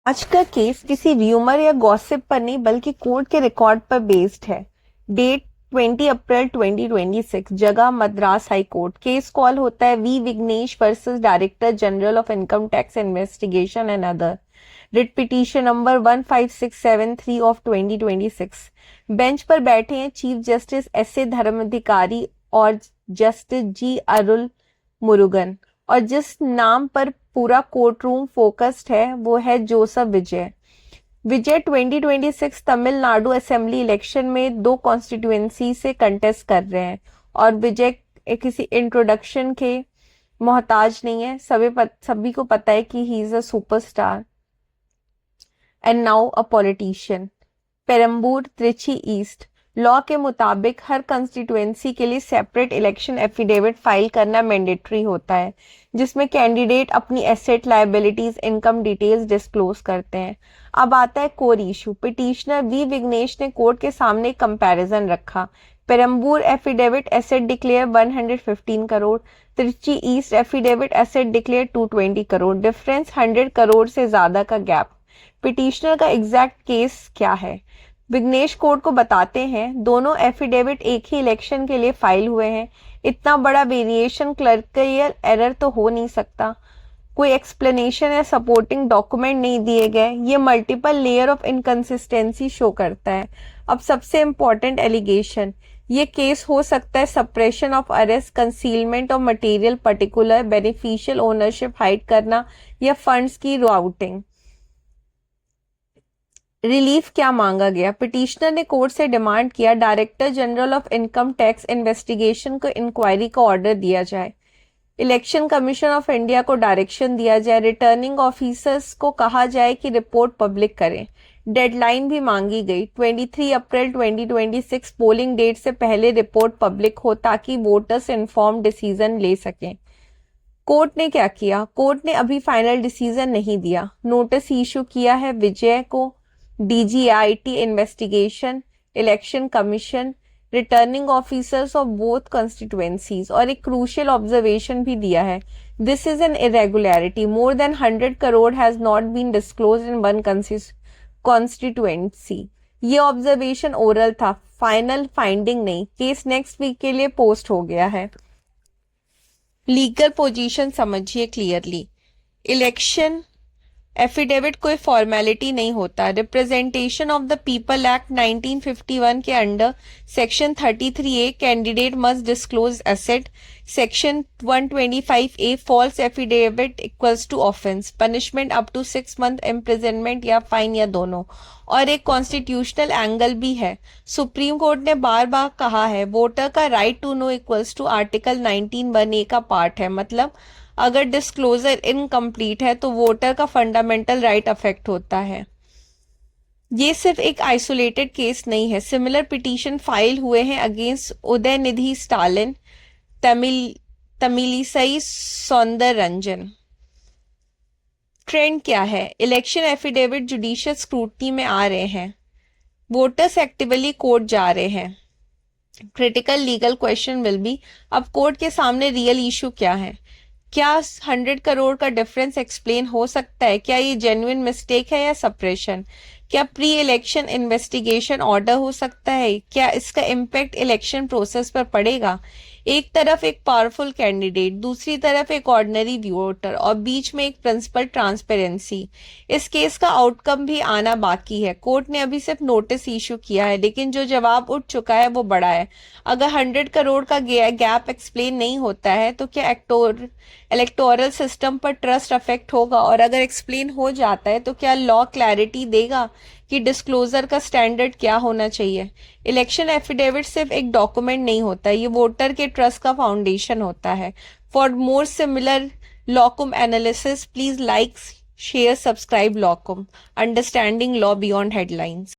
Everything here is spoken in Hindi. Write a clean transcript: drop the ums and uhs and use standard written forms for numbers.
आज का केस किसी र्यूमर या गॉसिप पर नहीं बल्कि कोर्ट के रिकॉर्ड पर बेस्ड है। डेट 20 अप्रैल 2026, जगह Madras high court. Case call होता है V Vignesh versus director general of income tax investigation and other. Writ petition number 15673 of 2026। Bench पर बैठे हैं chief justice S A Dharmadhikari और जस्टिस जी अरुल मुरुगन, और जिस नाम पर पूरा कोर्ट रूम फोकस्ड है वो है जोसेफ विजय। विजय 2026 तमिलनाडु असेंबली इलेक्शन में 2 कॉन्स्टिट्यूएंसी से कंटेस्ट कर रहे हैं, और विजय किसी इंट्रोडक्शन के मोहताज नहीं है। सभी को पता है कि he is a superstar and now a politician. Perambur, Trichy east. Law के मुताबिक हर कंस्टिट्यूएंसी के लिए सेपरेट इलेक्शन एफिडेविट फाइल करना मैंडेटरी होता है, जिसमें कैंडिडेट अपनी asset, liabilities, income details disclose करते हैं। अब आता है core issue. Petitioner V Vignesh ने कोर्ट के सामने कंपैरिजन रखा। Perambur affidavit asset declare 115 crore, Trichy east affidavit asset declare 220 crore. Difference 100 crore से ज्यादा का गैप। पिटिशनर का एग्जैक्ट केस क्या है? विघ्नेश कोर्ट को बताते हैं दोनों एफिडेविट एक ही इलेक्शन के लिए फाइल हुए हैं। इतना बड़ा वेरिएशन क्लर्कियल एरर तो हो नहीं सकता। कोई एक्सप्लेनेशन या सपोर्टिंग डॉक्यूमेंट नहीं दिए गए। ये multiple layer of inconsistency show करता है। अब सबसे इंपॉर्टेंट एलिगेशन, ये केस हो सकता है suppression of arrest, concealment of material, particular beneficial ownership hide करना, या फंड्स की राउटिंग। रिलीफ क्या मांगा गया? पिटिशनर ने कोर्ट से डिमांड किया director general of income tax investigation को इंक्वायरी का ऑर्डर दिया जाए, इलेक्शन कमीशन ऑफ इंडिया को डायरेक्शन दिया जाए, रिटर्निंग ऑफिसर्स को कहा जाए कि रिपोर्ट पब्लिक करें। डेडलाइन भी मांगी गई, 23 अप्रैल 2026 पोलिंग डेट से पहले रिपोर्ट पब्लिक हो ताकि वोटर्स इन्फॉर्म डिसीजन ले सकें। कोर्ट ने क्या किया? कोर्ट ने अभी फाइनल डिसीजन नहीं दिया। नोटिस इशू किया है विजय को, DGIT investigation, election commission, returning officers of both constituencies, और एक क्रूशियल ऑब्जर्वेशन भी दिया है। This is an irregularity. More than 100 crore has not been disclose in one constituency. ये ऑब्जर्वेशन ओरल था, फाइनल फाइंडिंग नहीं। केस नेक्स्ट वीक के लिए पोस्ट हो गया है। लीगल पोजीशन समझिए क्लियरली। इलेक्शन एफिडेविट कोई फॉर्मेलिटी नहीं होता। Representation of the people act 1951 के under section 33A candidate must disclose asset. Section 125A false affidavit equals to offence, punishment up to 6 month imprisonment या फाइन या दोनों। और एक कॉन्स्टिट्यूशनल एंगल भी है। सुप्रीम कोर्ट ने बार बार कहा है वोटर का right to know equals to article 19(1)A का पार्ट है। मतलब अगर डिस्क्लोजर इनकम्प्लीट है तो वोटर का फंडामेंटल राइट अफेक्ट होता है। ये सिर्फ एक आइसोलेटेड केस नहीं है। सिमिलर पिटीशन फाइल हुए हैं अगेंस्ट उदयनिधि स्टालिन, तमिलिसई सौंदररंजन। ट्रेंड क्या है? इलेक्शन एफिडेविट जुडिशियल स्क्रूटनी में आ रहे हैं, वोटर्स एक्टिवली कोर्ट जा रहे हैं। Critical legal question will be, अब कोर्ट के सामने रियल इशू क्या है? क्या 100 करोड़ का डिफरेंस एक्सप्लेन हो सकता है? क्या ये जेन्युइन मिस्टेक है या सप्रेशन? क्या प्री इलेक्शन इन्वेस्टिगेशन ऑर्डर हो सकता है? क्या इसका इम्पैक्ट इलेक्शन प्रोसेस पर पड़ेगा? एक तरफ एक पावरफुल कैंडिडेट, दूसरी तरफ एक ऑर्डिनरी वोटर, और बीच में एक प्रिंसिपल ट्रांसपेरेंसी। इस केस का आउटकम भी आना बाकी है। कोर्ट ने अभी सिर्फ नोटिस इशू किया है, लेकिन जो जवाब उठ चुका है वो बड़ा है। अगर 100 करोड़ का गैप एक्सप्लेन नहीं होता है तो क्या इलेक्टोरल सिस्टम पर ट्रस्ट अफेक्ट होगा? और अगर एक्सप्लेन हो जाता है तो क्या लॉ क्लैरिटी देगा कि डिस्क्लोजर का स्टैंडर्ड क्या होना चाहिए? इलेक्शन एफिडेविट सिर्फ एक डॉक्यूमेंट नहीं होता, ये वोटर के ट्रस्ट का फाउंडेशन होता है। For more similar Locum analysis please like, share, subscribe Locum, understanding law beyond headlines.